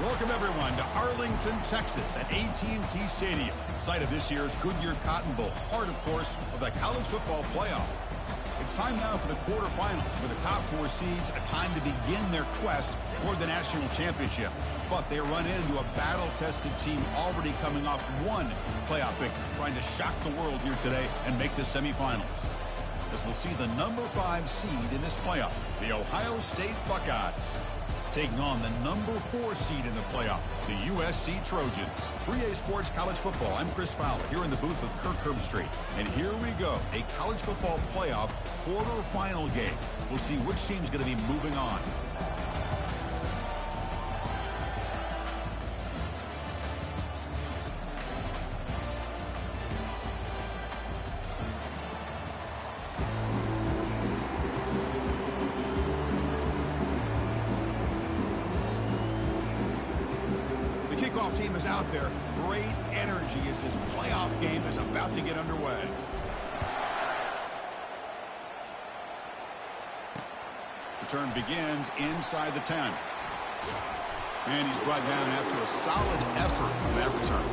Welcome, everyone, to Arlington, Texas at AT&T Stadium, site of this year's Goodyear Cotton Bowl, part, of course, of the college football playoff. It's time now for the quarterfinals, for the top four seeds, a time to begin their quest toward the national championship. But they run into a battle-tested team already coming off one playoff victory, trying to shock the world here today and make the semifinals. As we'll see the number 5 seed in this playoff, the Ohio State Buckeyes, taking on the number 4 seed in the playoff, the USC Trojans. 3A Sports College Football. I'm Chris Fowler here in the booth with Kirk Herbstreit. And here we go, a college football playoff quarterfinal game. We'll see which team's going to be moving on. Team is out there. Great energy as this playoff game is about to get underway. Return begins inside the 10. And he's brought down after a solid effort on that return.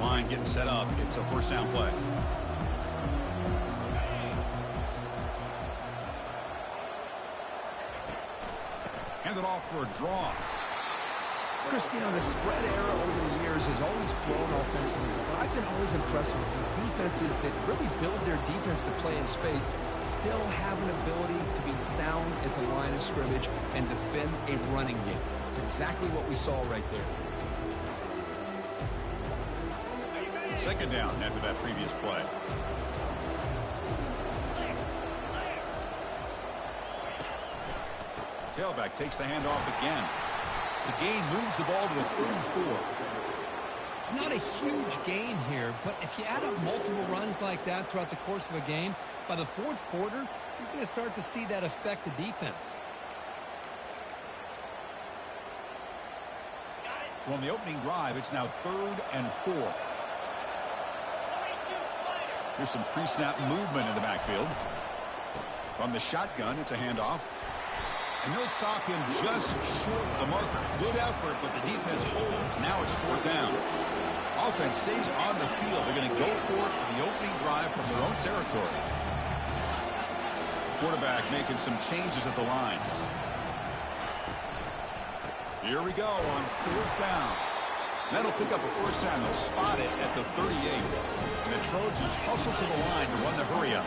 Line getting set up. It's a first down play. Hand it off for a draw. Chris, you know, the spread era over the years has always grown offensively, but I've been always impressed with defenses that really build their defense to play in space, still have an ability to be sound at the line of scrimmage and defend a running game. It's exactly what we saw right there. Second down after that previous play. Tailback takes the handoff again. The gain moves the ball to the 34. It's not a huge gain here, but if you add up multiple runs like that throughout the course of a game, by the fourth quarter, you're going to start to see that affect the defense. So on the opening drive, it's now 3rd and 4. Here's some pre-snap movement in the backfield. From the shotgun, it's a handoff. And they'll stop him just short of the marker. Good effort, but the defense holds. Now it's 4th down. Offense stays on the field. They're going to go for it for the opening drive from their own territory. Quarterback making some changes at the line. Here we go on 4th down. That'll pick up a first down. They'll spot it at the 38. And the Trojans hustle to the line to run the hurry up.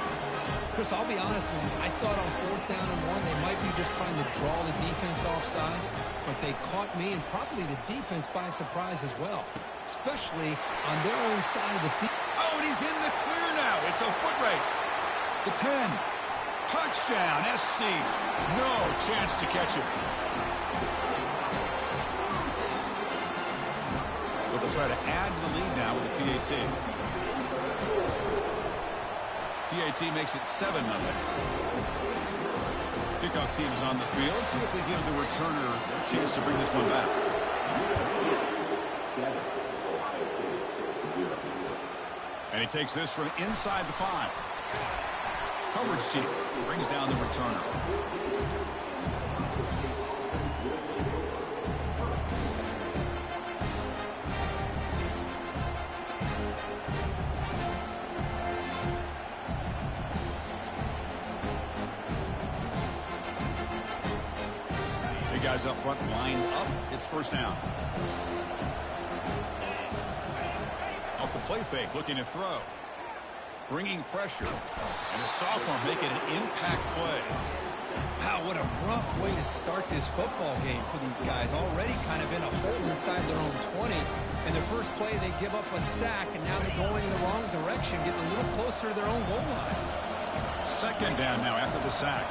Chris, I'll be honest with you. I thought on 4th down and 1, they might be just trying to draw the defense off sides, but they caught me and probably the defense by surprise as well, especially on their own side of the field. Oh, and he's in the clear now. It's a foot race. The 10. Touchdown, SC. No chance to catch him. But they'll try to add to the lead now with the PAT. PAT makes it 7-0. Kickoff team is on the field. Let's see if they give the returner a chance to bring this one back. And he takes this from inside the 5. Coverage team brings down the returner. Guys up front lined up. It's first down. Off the play fake, looking to throw. Bringing pressure. And a sophomore making an impact play. Wow, what a rough way to start this football game for these guys. Already kind of in a hole inside their own 20. And the first play, they give up a sack, and now they're going in the wrong direction, getting a little closer to their own goal line. Second down now after the sack.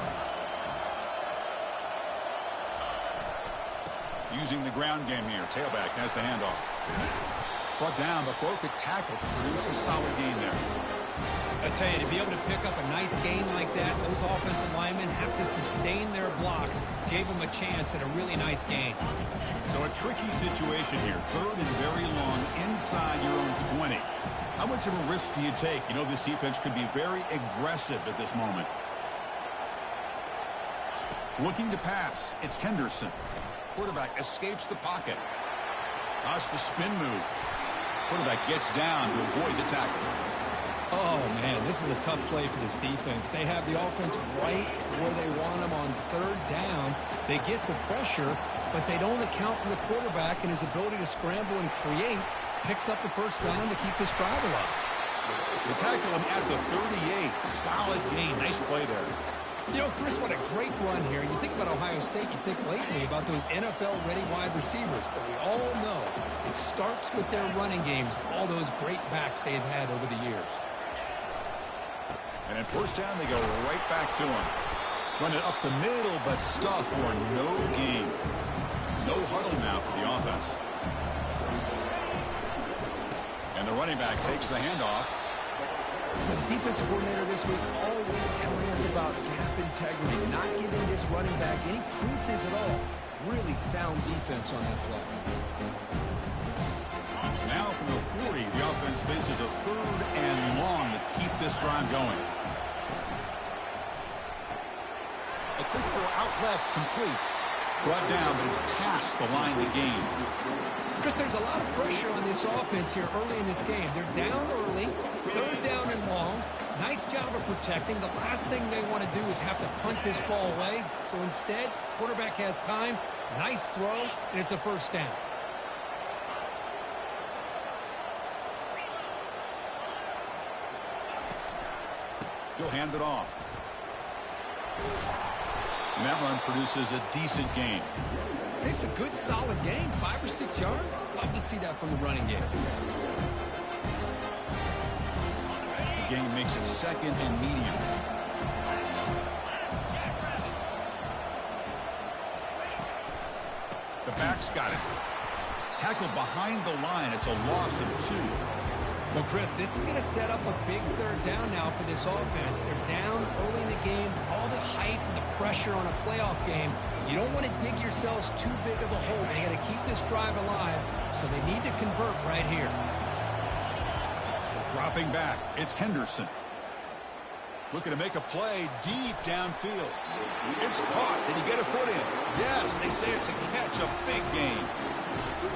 Using the ground game here. Tailback has the handoff. Brought down, but broke a tackle to produce a solid gain there. I tell you, to be able to pick up a nice gain like that, those offensive linemen have to sustain their blocks. Gave them a chance at a really nice gain. So a tricky situation here. 3rd and very long How much of a risk do you take? You know, this defense could be very aggressive at this moment. Looking to pass. It's Henderson. Quarterback escapes the pocket. That's the spin move. Quarterback gets down to avoid the tackle. Oh, man, this is a tough play for this defense. They have the offense right where they want them on third down. They get the pressure, but they don't account for the quarterback and his ability to scramble and create. Picks up the first down to keep this drive alive. They tackle him at the 38. Solid gain. Nice play there. You know, Chris, what a great run here. You think about Ohio State, you think lately about those NFL-ready wide receivers. But we all know it starts with their running games, all those great backs they've had over the years. And at first down, they go right back to him. Run it up the middle, but stuff for no gain. No huddle now for the offense. And the running back takes the handoff. The defensive coordinator this week all week telling us about gap integrity, not giving this running back any creases at all. Really sound defense on that play. Now from the 40, the offense faces a 3rd and long to keep this drive going. A quick throw out left, complete. Brought down, but is past the line to gain. Chris, there's a lot of pressure on this offense here early in this game. They're down early, 3rd down and long. Nice job of protecting. The last thing they want to do is have to punt this ball away. So instead, quarterback has time. Nice throw, and it's a first down. He'll hand it off. And that run produces a decent gain. It's a good, solid game. 5 or 6 yards. Love to see that from the running game. The gain makes it 2nd and medium. The back's got it. Tackled behind the line. It's a loss of 2. Well, Chris, this is going to set up a big 3rd down now for this offense. They're down early in the game. All the hype and the pressure on a playoff game. You don't want to dig yourselves too big of a hole. They got to keep this drive alive, so they need to convert right here. Dropping back, it's Henderson. Looking to make a play deep downfield. It's caught. Did he get a foot in? Yes, they say it's a catch, a big gain.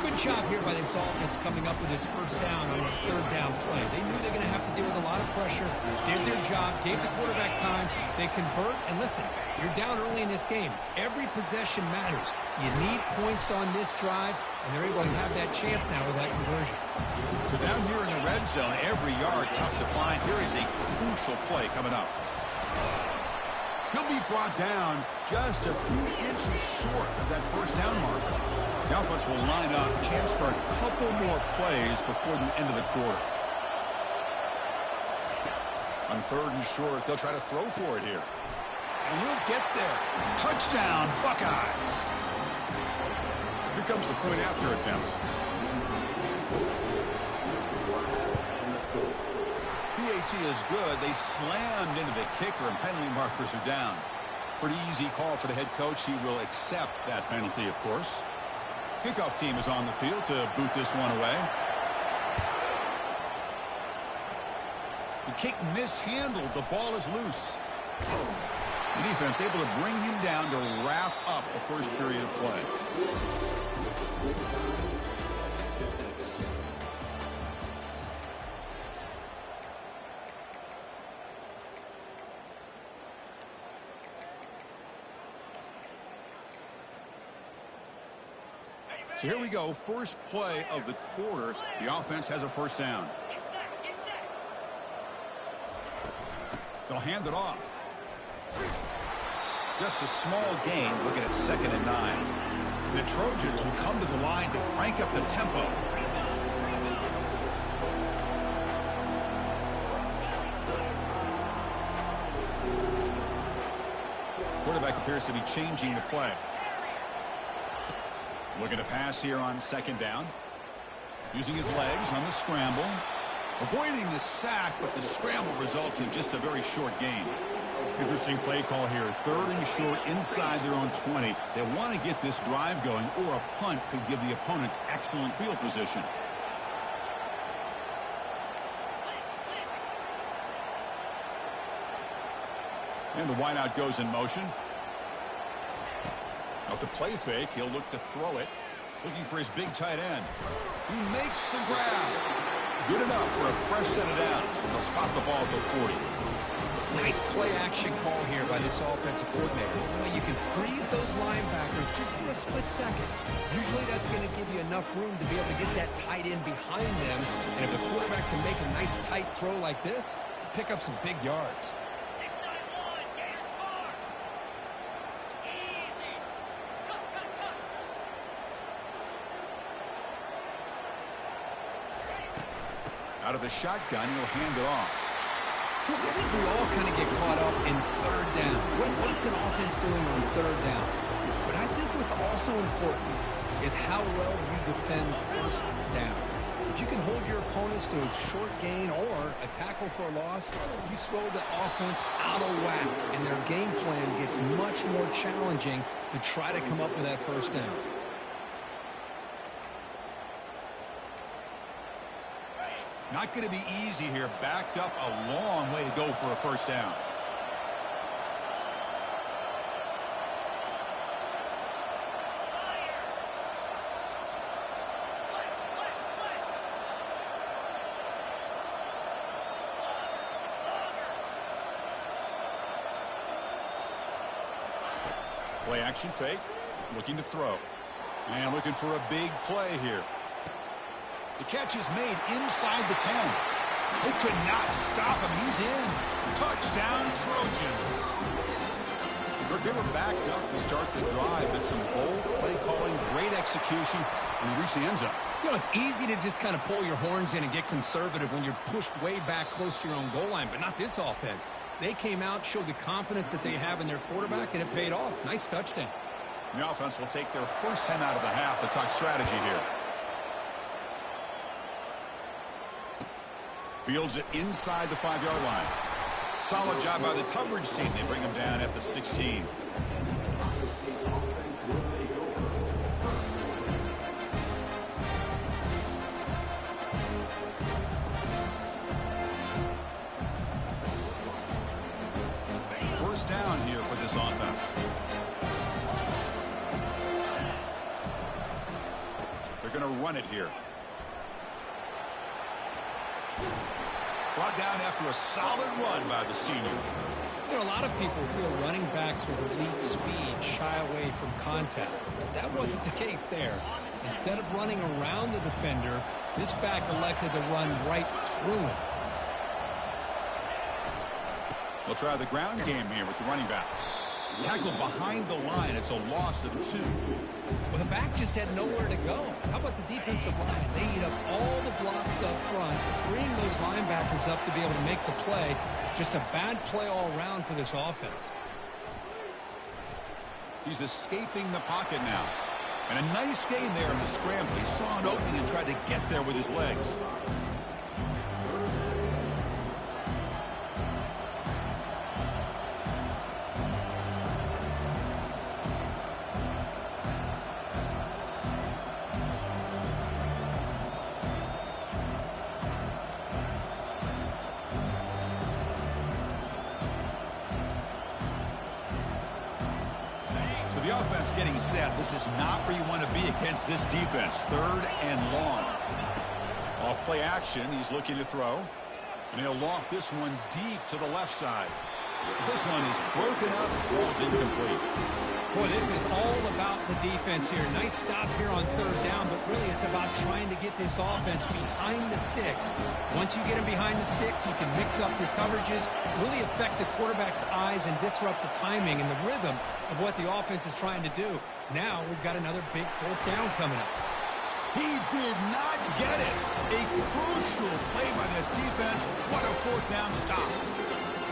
Good job here by this offense coming up with this first down on a 3rd down play. They knew they were going to have to deal with a lot of pressure, did their job, gave the quarterback time. They convert, and listen, you're down early in this game. Every possession matters. You need points on this drive, and they're able to have that chance now with that conversion. So down here in the red zone, every yard tough to find. Here is a crucial play coming up. He'll be brought down just a few inches short of that first down marker. The offense will line up, chance for a couple more plays before the end of the quarter. On 3rd and short, they'll try to throw for it here. And he'll get there. Touchdown, Buckeyes. Here comes the point after attempt. PAT is good. They slammed into the kicker, and penalty markers are down. Pretty easy call for the head coach. He will accept that penalty, of course. Kickoff team is on the field to boot this one away. The kick mishandled. The ball is loose. The defense able to bring him down to wrap up the first period of play. So here we go, first play of the quarter. The offense has a first down. They'll hand it off. Just a small gain, looking at 2nd and 9. The Trojans will come to the line to crank up the tempo. Quarterback appears to be changing the play. Looking to pass here on 2nd down. Using his legs on the scramble. Avoiding the sack, but the scramble results in just a very short gain. Interesting play call here. 3rd and short inside their own 20. They want to get this drive going, or a punt could give the opponents excellent field position. And the wideout goes in motion. Off the play fake, he'll look to throw it. Looking for his big tight end. He makes the grab. Good enough for a fresh set of downs. He'll spot the ball at the 40. Nice play action call here by this offensive coordinator. You can freeze those linebackers just for a split second. Usually that's going to give you enough room to be able to get that tight end behind them. And if the quarterback can make a nice tight throw like this, pick up some big yards. Out of the shotgun, he'll hand it off. Because I think we all kind of get caught up in third down. What's an offense doing on third down? But I think what's also important is how well you defend first down. If you can hold your opponents to a short gain or a tackle for a loss, you throw the offense out of whack, and their game plan gets much more challenging to try to come up with that first down. Not going to be easy here. Backed up a long way to go for a first down. Play action fake. Looking to throw. And looking for a big play here. The catch is made inside the 10. They could not stop him. He's in. Touchdown, Trojans. They were backed up to start the drive. And some bold play calling, great execution, and reach the end zone. It's easy to just kind of pull your horns in and get conservative when you're pushed way back close to your own goal line, but not this offense. They came out, showed the confidence that they have in their quarterback, and it paid off. Nice touchdown. The offense will take their first 10 out of the half to talk strategy here. Fields it inside the 5-yard line. Solid job by the coverage team. They bring him down at the 16. First down here for this offense. They're going to run it here. Brought down after a solid run by the senior. A lot of people feel running backs with elite speed shy away from contact. That wasn't the case there. Instead of running around the defender, this back elected to run right through him. We'll try the ground game here with the running back. Tackled behind the line. It's a loss of 2. Well, the back just had nowhere to go. How about the defensive line? They eat up all the blocks up front, freeing those linebackers up to be able to make the play. Just a bad play all around for this offense. He's escaping the pocket now. And a nice gain there in the scramble. He saw an opening and tried to get there with his legs. The offense getting set. This is not where you want to be against this defense. 3rd and long. Off play action. He's looking to throw. And he'll loft this one deep to the left side. This one is broken up. Ball's incomplete. Boy, this is all about the defense here. Nice stop here on 3rd down, but really it's about trying to get this offense behind the sticks. Once you get them behind the sticks, you can mix up your coverages, really affect the quarterback's eyes and disrupt the timing and the rhythm of what the offense is trying to do. Now we've got another big 4th down coming up. He did not get it. A crucial play by this defense. What a 4th down stop.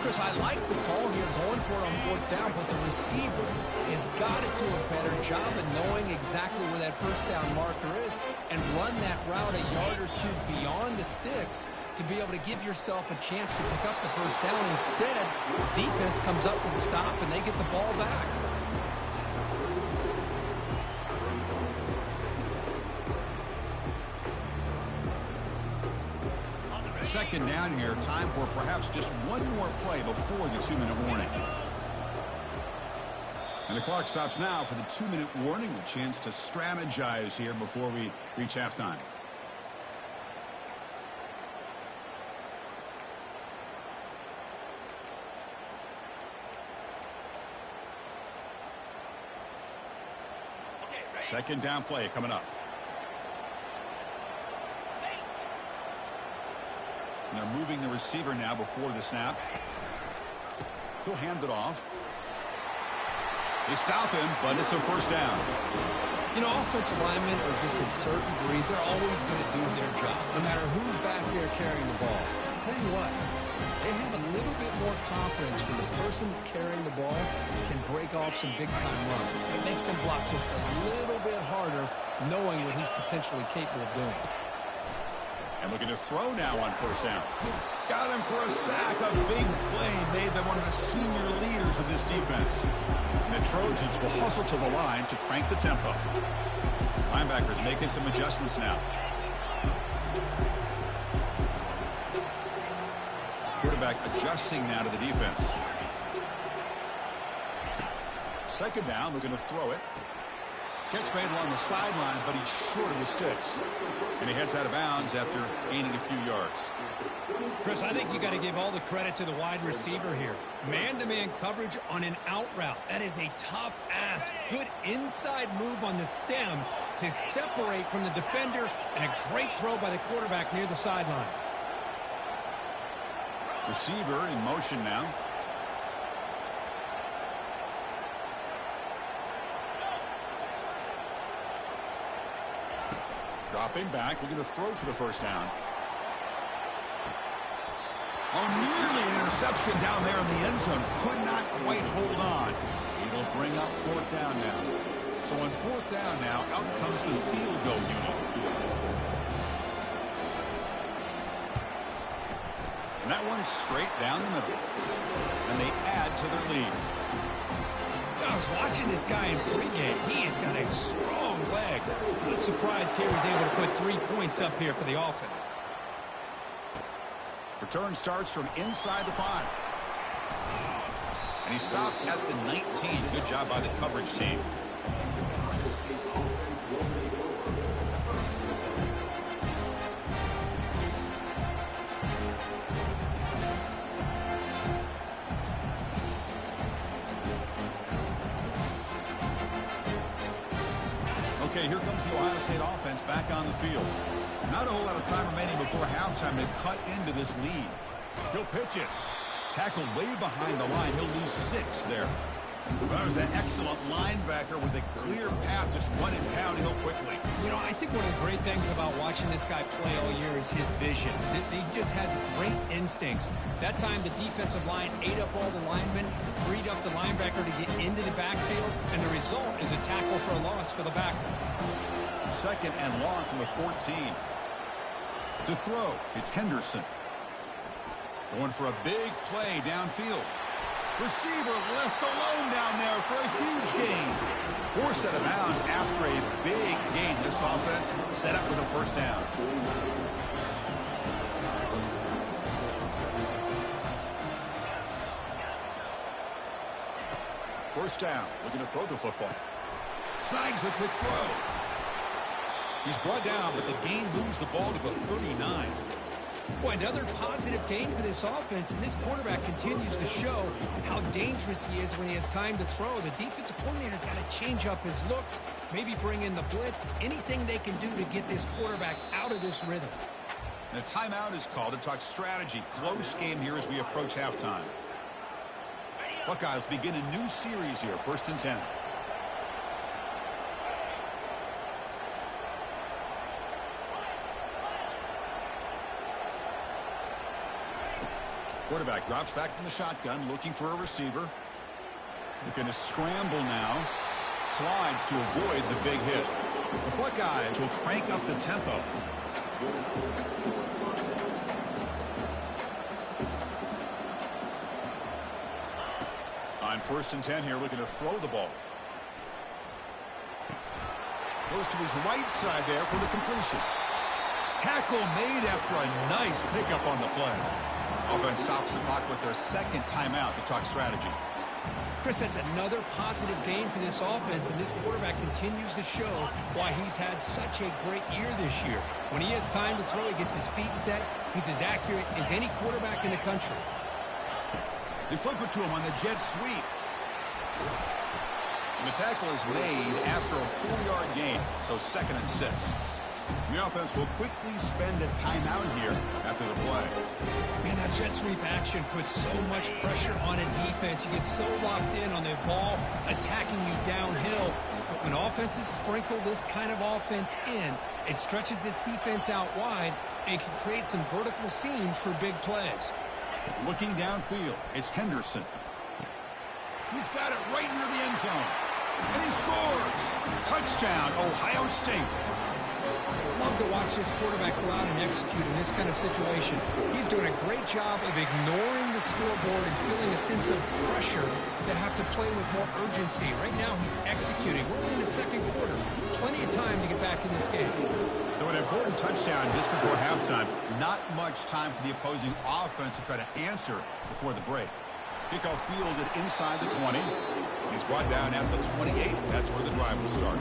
Chris, I like the call here going for it on 4th down, but the receiver has got to do a better job of knowing exactly where that first down marker is and run that route a yard or 2 beyond the sticks to be able to give yourself a chance to pick up the first down. Instead, the defense comes up with a stop and they get the ball back. Second down here. Time for perhaps just one more play before the 2-minute warning. And the clock stops now for the 2-minute warning, a chance to strategize here before we reach halftime. Second down play coming up. And they're moving the receiver now before the snap. He'll hand it off. They stop him, but it's a first down. You know, offensive linemen are just a certain breed. They're always going to do their job, no matter who's back there carrying the ball. I'll tell you what, they have a little bit more confidence when the person that's carrying the ball can break off some big-time runs. It makes them block just a little bit harder, knowing what he's potentially capable of doing. And looking to throw now on first down. Got him for a sack. A big play made them one of the senior leaders of this defense. And the Trojans will hustle to the line to crank the tempo. Linebackers making some adjustments now. Quarterback adjusting now to the defense. Second down, looking to throw it. Catch made along the sideline, but he's short of the sticks. And he heads out of bounds after gaining a few yards. Chris, I think you got to give all the credit to the wide receiver here. Man-to-man coverage on an out route. That is a tough ask. Good inside move on the stem to separate from the defender, and a great throw by the quarterback near the sideline. Receiver in motion now. Dropping back, looking to throw for the first down. Oh, nearly an interception down there in the end zone. Could not quite hold on. It'll bring up fourth down now. So on fourth down now, out comes the field goal unit. And that one's straight down the middle. And they add to their lead. I was watching this guy in pregame. He has got a strong leg. I'm surprised here he's able to put 3 points up here for the offense. Return starts from inside the 5. And he stopped at the 19. Good job by the coverage team. Okay, here comes the Ohio State offense back on the field. Not a whole lot of time remaining before halftime to cut into this lead. He'll pitch it. Tackled way behind the line. He'll lose 6 there. Well, there's that excellent linebacker with a clear path, just running downhill quickly. You know, I think one of the great things about watching this guy play all year is his vision. He just has great instincts. That time, the defensive line ate up all the linemen, freed up the linebacker to get into the backfield, and the result is a tackle for a loss for the backer. Second and long from the 14. To throw, it's Henderson. Going for a big play downfield. Receiver left alone down there for a huge gain. Forced out of bounds after a big gain. This offense set up with a first down. First down, looking to throw the football. Snags a quick throw. He's brought down, but the gain moves the ball to the 39. Boy, another positive gain for this offense, and this quarterback continues to show how dangerous he is when he has time to throw. The defensive coordinator's got to change up his looks, maybe bring in the blitz, anything they can do to get this quarterback out of this rhythm. And a timeout is called to talk strategy. Close game here as we approach halftime. Buckeyes begin a new series here, 1st and 10. Quarterback drops back from the shotgun, looking for a receiver. They're going to scramble now. Slides to avoid the big hit. The Buckeyes will crank up the tempo. On 1st and 10 here, looking to throw the ball. Goes to his right side there for the completion. Tackle made after a nice pickup on the play. Offense stops the clock with their second timeout to talk strategy. Chris, that's another positive game for this offense, and this quarterback continues to show why he's had such a great year this year. When he has time to throw, he gets his feet set. He's as accurate as any quarterback in the country. They flip it to him on the jet sweep. And the tackle is made after a 4-yard gain, so 2nd and 6. The offense will quickly spend a timeout here after the play. Man, that jet sweep action puts so much pressure on a defense. You get so locked in on the ball attacking you downhill. But when offenses sprinkle this kind of offense in, it stretches this defense out wide and can create some vertical seams for big plays. Looking downfield, it's Henderson. He's got it right near the end zone. And he scores! Touchdown, Ohio State. Love to watch this quarterback go out and execute in this kind of situation. He's doing a great job of ignoring the scoreboard and feeling a sense of pressure to have to play with more urgency. Right now, he's executing. We're only in the 2nd quarter. Plenty of time to get back in this game. So an important touchdown just before halftime. Not much time for the opposing offense to try to answer before the break. Kickoff fielded inside the 20. He's brought down at the 28. That's where the drive will start.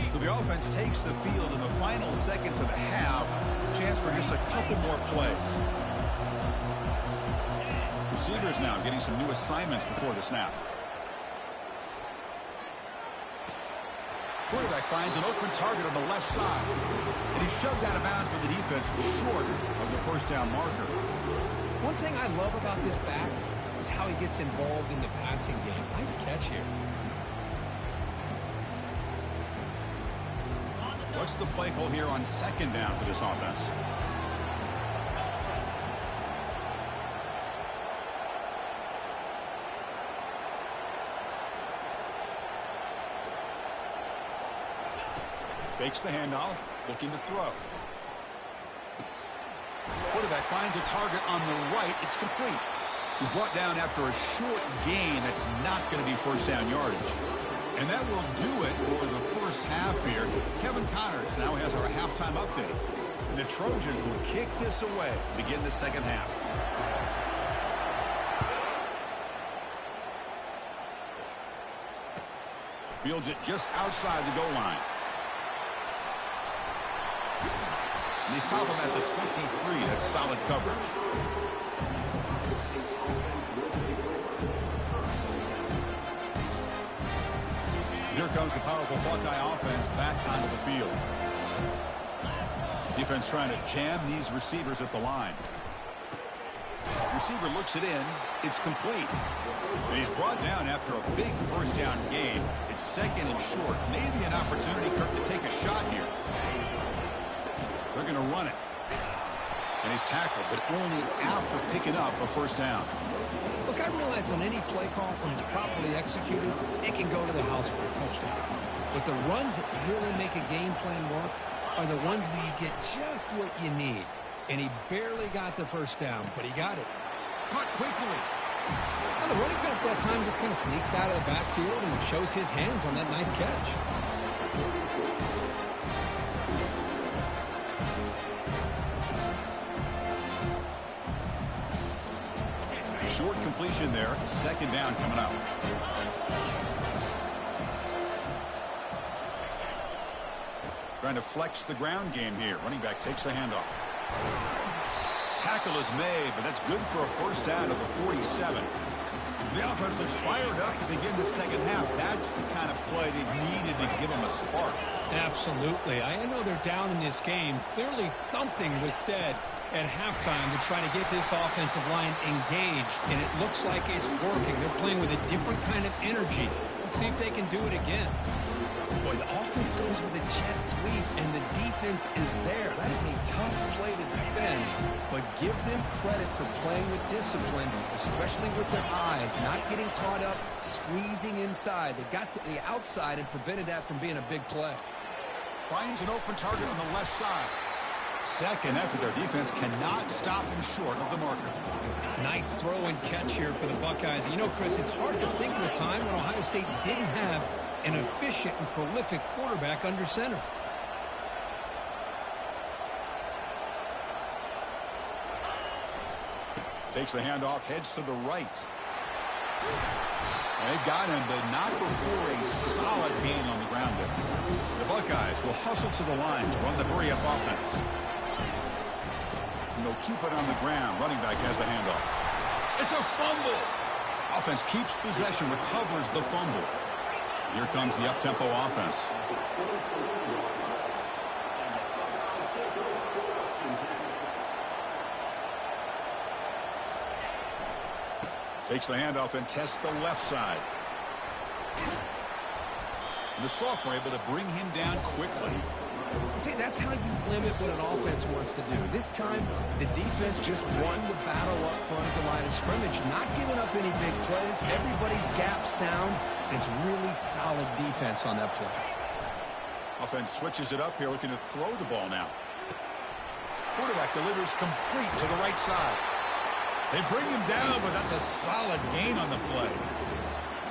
So the offense takes the field in the final seconds of the half. Chance for just a couple more plays. Receivers now getting some new assignments before the snap. Quarterback finds an open target on the left side. And he's shoved out of bounds with the defense short of the first down marker. One thing I love about this back is how he gets involved in the passing game. Nice catch here. What's the play call here on 2nd down for this offense? Fakes the handoff, looking to throw. Quarterback finds a target on the right. It's complete. He's brought down after a short gain that's not going to be first down yardage. And that will do it for the first half here. Kevin Connors now has our halftime update. And the Trojans will kick this away to begin the 2nd half. Fields it just outside the goal line. And they stop him at the 23. That's solid coverage. Here comes the powerful Buckeye offense back onto the field. Defense trying to jam these receivers at the line. Receiver looks it in. It's complete. And he's brought down after a big first down gain. It's 2nd and short. Maybe an opportunity, Kirk, to take a shot here. They're going to run it. And he's tackled, but only after picking up a first down. Look, I realize on any play call, when it's properly executed, it can go to the house for a touchdown. But the runs that really make a game plan work are the ones where you get just what you need. And he barely got the first down, but he got it. Caught quickly. Now, the running back that time just kind of sneaks out of the backfield and shows his hands on that nice catch. Short completion there. 2nd down coming up. Trying to flex the ground game here. Running back takes the handoff. Tackle is made, but that's good for a first down of the 47. The offense looks fired up to begin the 2nd half. That's the kind of play they needed to give them a spark. Absolutely. I know they're down in this game. Clearly something was said at halftime to try to get this offensive line engaged, and it looks like it's working. They're playing with a different kind of energy. Let's see if they can do it again. Boy, the offense goes with a jet sweep, and the defense is there. That is a tough play to defend, but give them credit for playing with discipline, especially with their eyes, not getting caught up, squeezing inside. They got to the outside and prevented that from being a big play. Finds an open target on the left side. 2nd after their defense cannot stop him short of the marker. Nice throw and catch here for the Buckeyes. You know, Chris, it's hard to think of a time when Ohio State didn't have an efficient and prolific quarterback under center. Takes the handoff, heads to the right. They've got him, but not before a solid gain on the ground there. The Buckeyes will hustle to the line to run the hurry-up offense. And they'll keep it on the ground. Running back has the handoff. It's a fumble. Offense keeps possession, recovers the fumble. Here comes the up-tempo offense. Takes the handoff and tests the left side. And the sophomore able to bring him down quickly. See, that's how you limit what an offense wants to do. This time, the defense just won the battle up front at the line of scrimmage, not giving up any big plays. Everybody's gap sound. It's really solid defense on that play. Offense switches it up here, looking to throw the ball now. Quarterback delivers complete to the right side. They bring him down, but that's a solid gain on the play.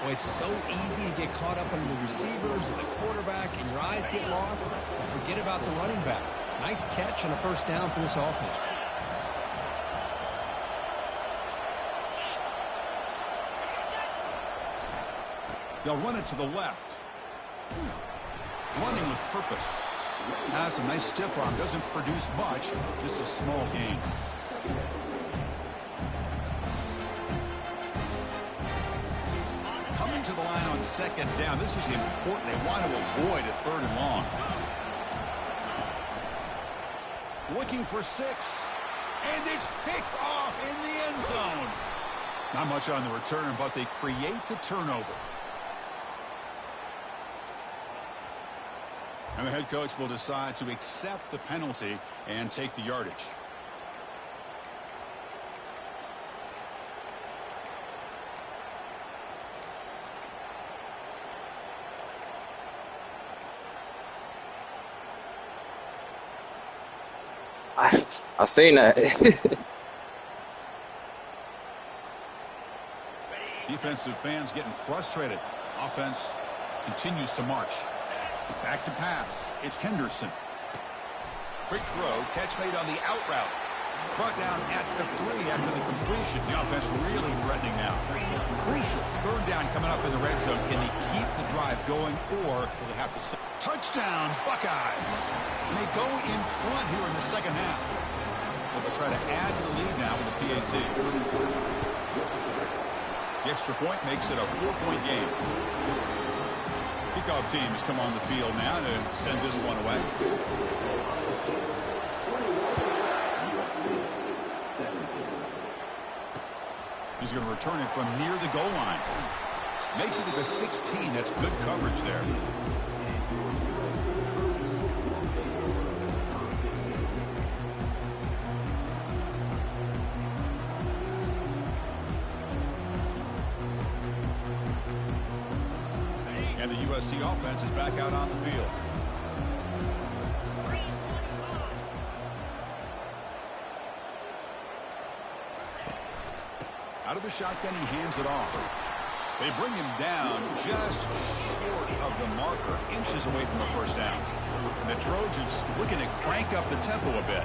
Boy, it's so easy to get caught up on the receivers and the quarterback, and your eyes get lost. But forget about the running back. Nice catch and a first down for this offense. They'll run it to the left. Running with purpose. Has a nice stiff arm. Doesn't produce much. Just a small gain. Coming to the line on second down. This is important. They want to avoid a third and long. Looking for 6. And it's picked off in the end zone. Not much on the return, but they create the turnover. And the head coach will decide to accept the penalty and take the yardage. I seen that. Defensive fans getting frustrated. Offense continues to march. Back to pass. It's Henderson. Quick throw. Catch made on the out route. Brought down at the 3 after the completion. The offense really threatening now. Crucial. Third down coming up in the red zone. Can they keep the drive going, or will they have to... Touchdown, Buckeyes. And they go in front here in the second half. So they'll try to add to the lead now with the PAT. The extra point makes it a 4-point game. Kickoff team has come on the field now to send this one away. He's going to return it from near the goal line. Makes it to the 16. That's good coverage there. And the USC offense is back out on the field. Out of the shotgun, he hands it off. They bring him down just short of the marker, inches away from the first down. And the Trojans looking to crank up the tempo a bit.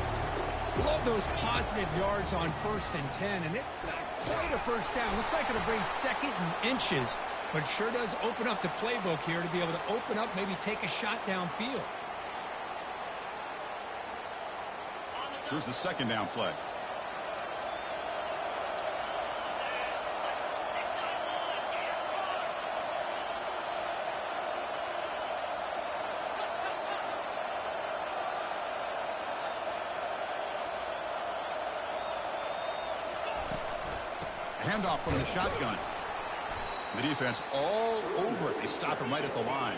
Love those positive yards on 1st and 10, and it's not quite a first down. Looks like it'll bring 2nd and inches, but it sure does open up the playbook here to be able to open up, maybe take a shot downfield. Here's the second down play. Handoff from the shotgun. The defense all over it. They stop him right at the line.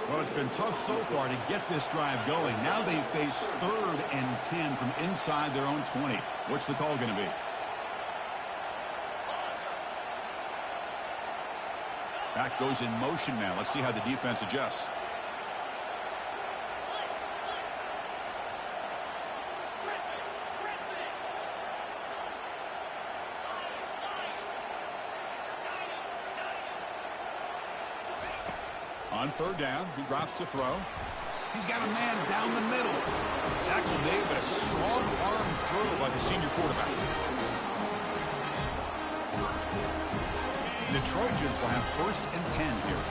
Well, it's been tough so far to get this drive going. Now they face 3rd and 10 from inside their own 20. What's the call going to be? Back goes in motion now. Let's see how the defense adjusts. On 3rd down, he drops to throw. He's got a man down the middle. Tackle made, but a strong arm throw by the senior quarterback. the Trojans will have 1st and 10 here.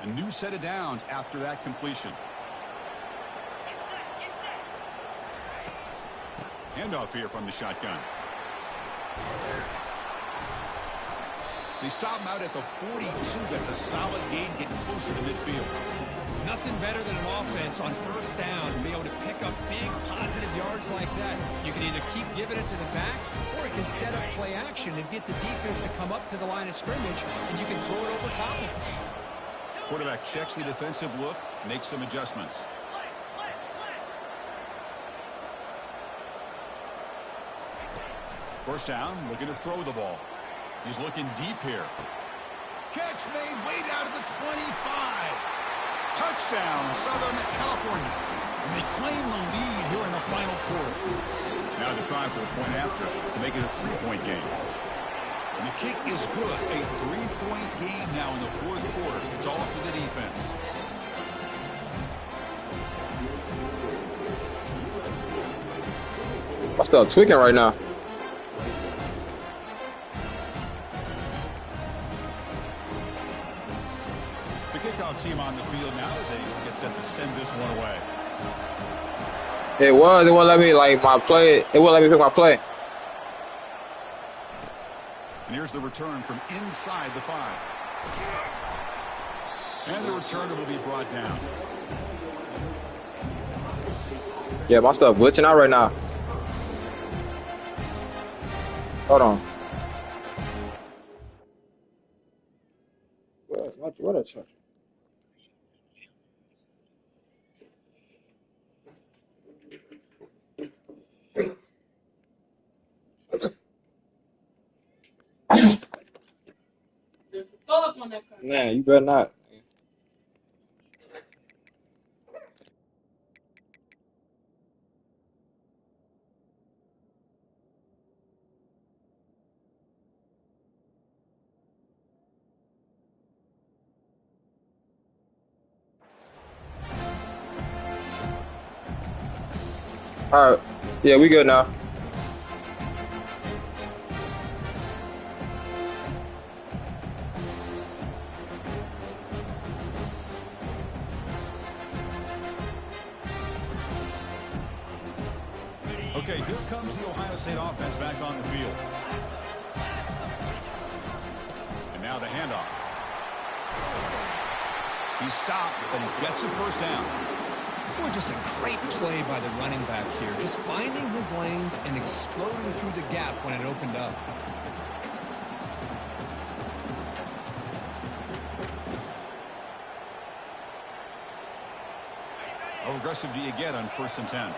A new set of downs after that completion. Handoff here from the shotgun. They stop him out at the 42. That's a solid gain, getting closer to midfield. Nothing better than an offense on 1st down to be able to pick up big positive yards like that. You can either keep giving it to the back, or it can set up play action and get the defense to come up to the line of scrimmage, and you can throw it over top of them. Quarterback checks the defensive look, makes some adjustments. First down, looking to throw the ball. He's looking deep here. Catch made way down at the 25. Touchdown, Southern California. And they claim the lead here in the final quarter. Now they're trying for the point after to make it a 3-point game. And the kick is good. A 3-point game now in the 4th quarter. It's all up to the defense. I'm still tweaking right now. The kickoff team on the field now as they get set to send this one away. It won't let me like my play. It won't let me pick my play. And here's the return from inside the 5. And the returner will be brought down. Yeah, my stuff glitching out right now. Hold on. What a charge. Man, you better not. All right. Yeah, we good now. Okay, here comes the Ohio State offense back on the field. And now the handoff. He's stopped, but he gets a 1st down. Boy, just a great play by the running back here. Just finding his lanes and exploding through the gap when it opened up. How aggressive do you get on 1st and 10?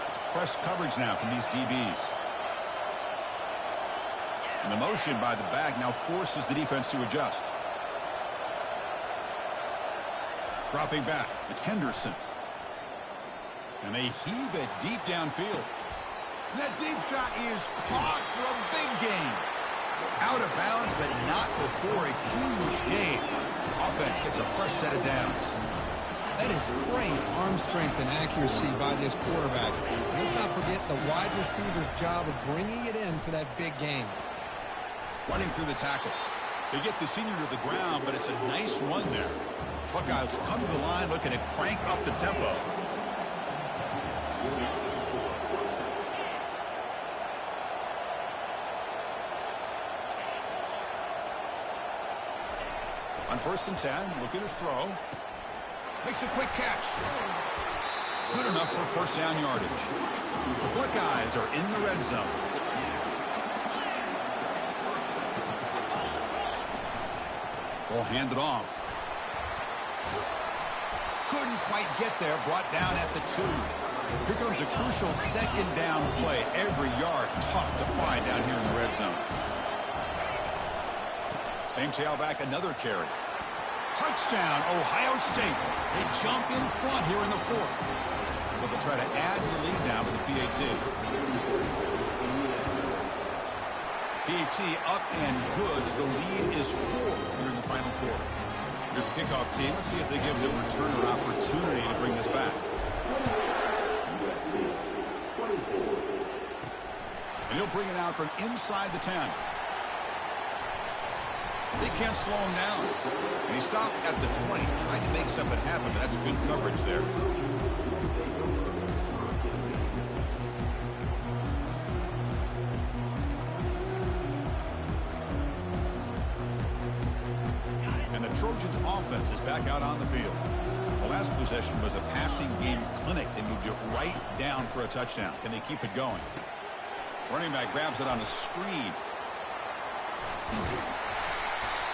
It's press coverage now from these DBs. And the motion by the back now forces the defense to adjust. Dropping back, it's Henderson. And they heave it deep downfield. And that deep shot is caught for a big gain. Out of bounds, but not before a huge gain. Offense gets a fresh set of downs. That is great arm strength and accuracy by this quarterback. Let's not forget the wide receiver's job of bringing it in for that big gain. Running through the tackle. They get the senior to the ground, but it's a nice run there. Buckeyes come to the line looking to crank up the tempo. On 1st and 10, looking to throw. Makes a quick catch. Good enough for 1st down yardage. The Buckeyes are in the red zone. Ball handed off. Couldn't quite get there. Brought down at the 2. Here comes a crucial second down play. Every yard tough to find down here in the red zone. Same tailback, another carry. Touchdown, Ohio State. They jump in front here in the fourth. But they'll try to add to the lead now with the PAT. PAT up and good. The lead is 4 here in the final quarter. Here's the kickoff team. Let's see if they give the returner opportunity to bring this back. And he'll bring it out from inside the 10. They can't slow him down. And he stopped at the 20, trying to make something happen, but that's good coverage there. And the Trojans' offense is back out on the field. The last possession was a passing game clinic. They moved it right down for a touchdown. Can they keep it going? Running back grabs it on a screen.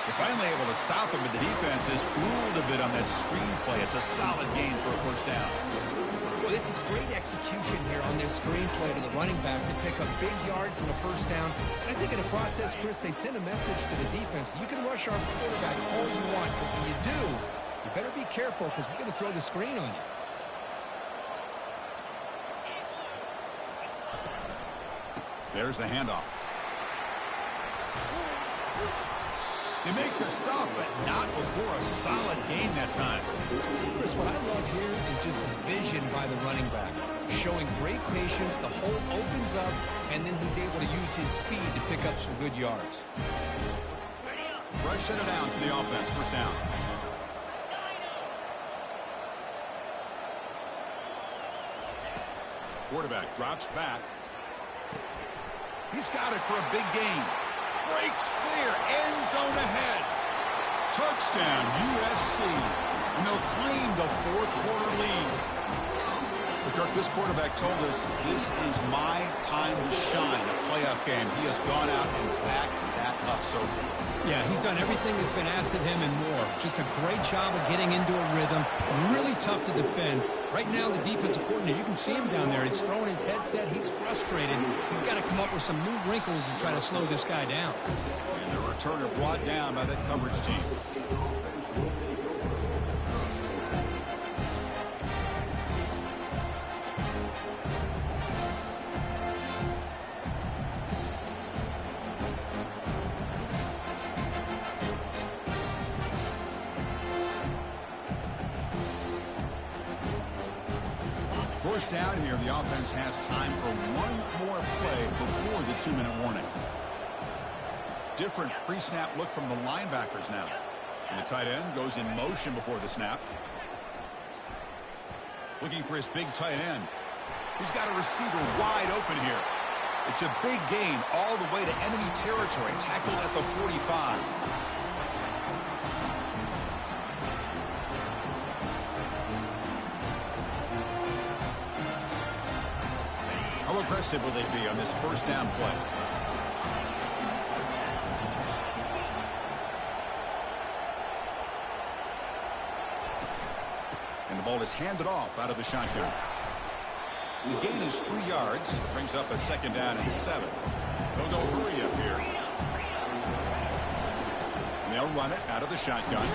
They're finally able to stop him, but the defense is fooled a bit on that screen play. It's a solid gain for a first down. Well, this is great execution here on their screen play to the running back to pick up big yards and a first down. And I think in the process, Chris, they send a message to the defense. You can rush our quarterback all you want, but when you do, you better be careful because we're going to throw the screen on you. There's the handoff. They make the stop, but not before a solid gain that time. Chris, what I love here is just the vision by the running back. Showing great patience, the hole opens up, and then he's able to use his speed to pick up some good yards. Fresh set of downs for the offense. First down. Quarterback drops back. He's got it for a big gain. Breaks clear. End zone ahead. Touchdown, USC. And they'll claim the fourth quarter lead. But Kirk, this quarterback told us this is my time to shine. A playoff game. He has gone out and backed that up so far. Yeah, he's done everything that's been asked of him and more. Just a great job of getting into a rhythm. Really tough to defend. Right now, the defensive coordinator, you can see him down there. He's throwing his headset. He's frustrated. He's got to come up with some new wrinkles to try to slow this guy down. And the returner brought down by that coverage team. First down here, the offense has time for one more play before the 2-minute warning. Different pre-snap look from the linebackers now. And the tight end goes in motion before the snap. Looking for his big tight end. He's got a receiver wide open here. It's a big gain all the way to enemy territory. Tackled at the 45. How aggressive will they be on this first down play? And the ball is handed off out of the shotgun. The gain is 3 yards. Brings up a second down and 7. They'll go hurry up here. And they'll run it out of the shotgun.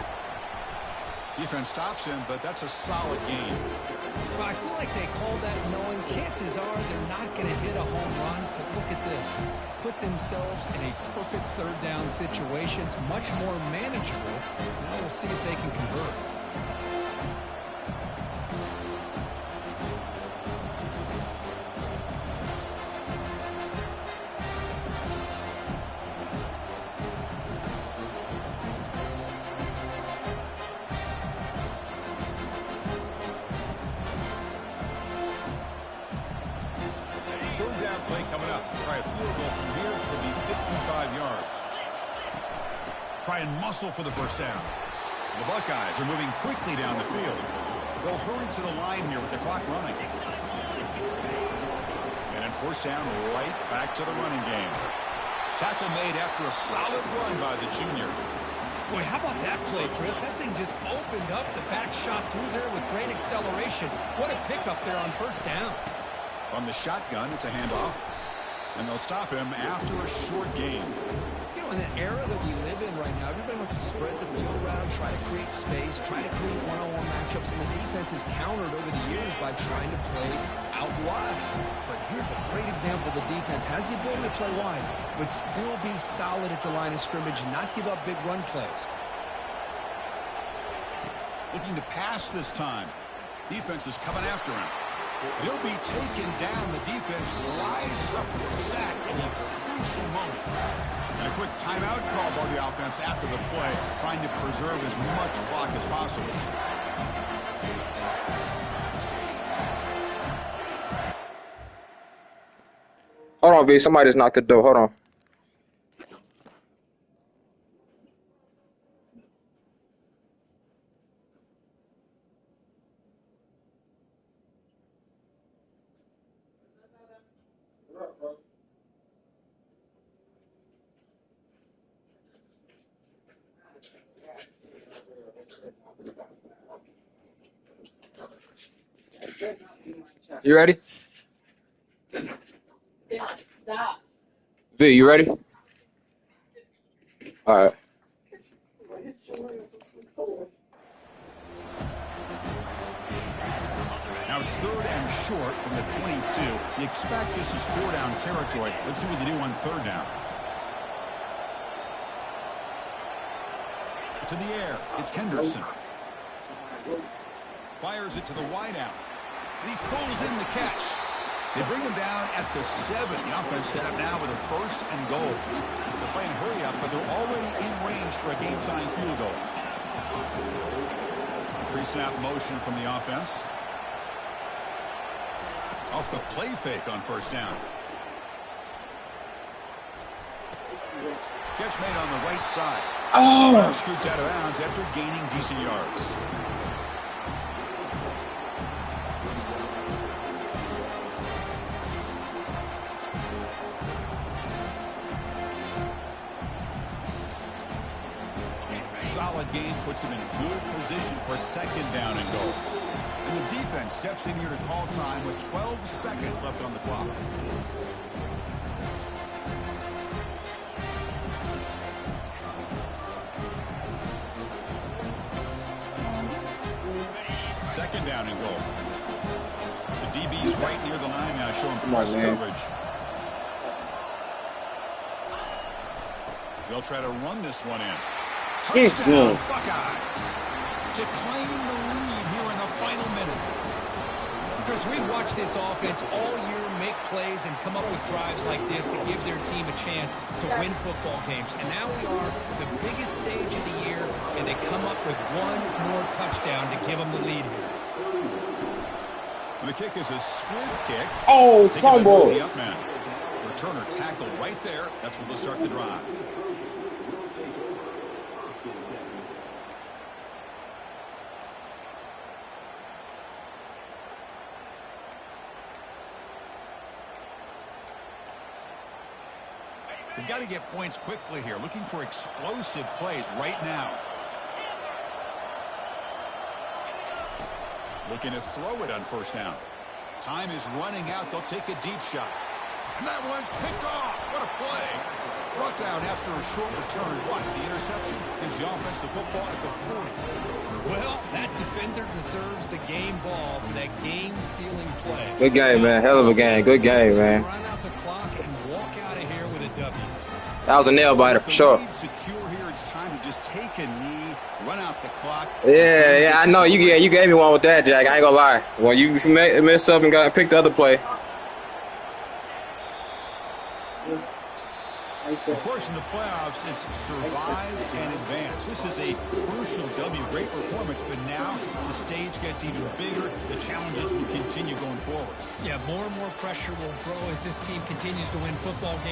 Defense stops him, but that's a solid gain. Well, I feel like they called that knowing chances are they're not going to hit a home run. But look at this. Put themselves in a perfect third down situation. It's much more manageable. Now we'll see if they can convert. Play coming up. Try a field goal from here. It could be 55 yards. Try and muscle for the first down. The Buckeyes are moving quickly down the field. They'll hurry to the line here with the clock running. And in first down, right back to the running game. Tackle made after a solid run by the junior. Boy, how about that play, Chris? That thing just opened up. The back shot through there with great acceleration. What a pickup there on first down. From the shotgun, it's a handoff. And they'll stop him after a short gain. You know, in the era that we live in right now, everybody wants to spread the field around, try to create space, try to create one-on-one matchups, and the defense has countered over the years by trying to play out wide. But here's a great example. The defense has the ability to play wide, but still be solid at the line of scrimmage and not give up big run plays. Looking to pass this time. Defense is coming after him. He'll be taken down. The defense rises up with a sack in a crucial moment. And a quick timeout called by the offense after the play, trying to preserve as much clock as possible. Hold on, V. Somebody just knocked the door. Hold on. You ready? Stop. V, you ready? All right. Now it's 3rd and short from the 22. You expect this is 4-down territory. Let's see what they do on 3rd down. To the air. It's Henderson. Fires it to the wideout. And he pulls in the catch. They bring him down at the 7. The offense set up now with a 1st and goal. They're playing hurry up, but they're already in range for a game-tying field goal. Pre-snap motion from the offense. Off the play fake on 1st down. Catch made on the right side. Oh! Scoots out of bounds after gaining decent yards. Solid game puts him in good position for 2nd down and goal. And the defense steps in here to call time with 12 seconds left on the clock. Second down and goal. The DB's right near the line now, showing press coverage. They'll try to run this one in. Touchdown, Buckeyes, to claim the lead here in the final minute. Chris, we've watched this offense all year make plays and come up with drives like this that gives their team a chance to win football games. And now we are the biggest stage of the year, and they come up with one more touchdown to give them the lead here. And the kick is a squib kick. Oh, fumble. The up man. Returner tackled right there. That's where they'll start the drive. They've got to get points quickly here. Looking for explosive plays right now. Looking to throw it on 1st down. Time is running out. They'll take a deep shot. And that one's picked off. What a play. Brought down after a short return. What? The interception gives the offense the football at the 40. Well, that defender deserves the game ball for that game-sealing play. Good game, man. Hell of a game. Good game, man. Run out the clock and walk out of here with a W. That was a nail biter for sure. Secure here. It's time to just take a knee, run out the clock. Yeah, I know. You gave me one with that, Jack. I ain't gonna lie. When you messed up and picked the other play. Of course, in the playoffs, it's survive and advance. This is a crucial W. Great performance, but now the stage gets even bigger. The challenges will continue going forward. Yeah, more and more pressure will grow as this team continues to win football games.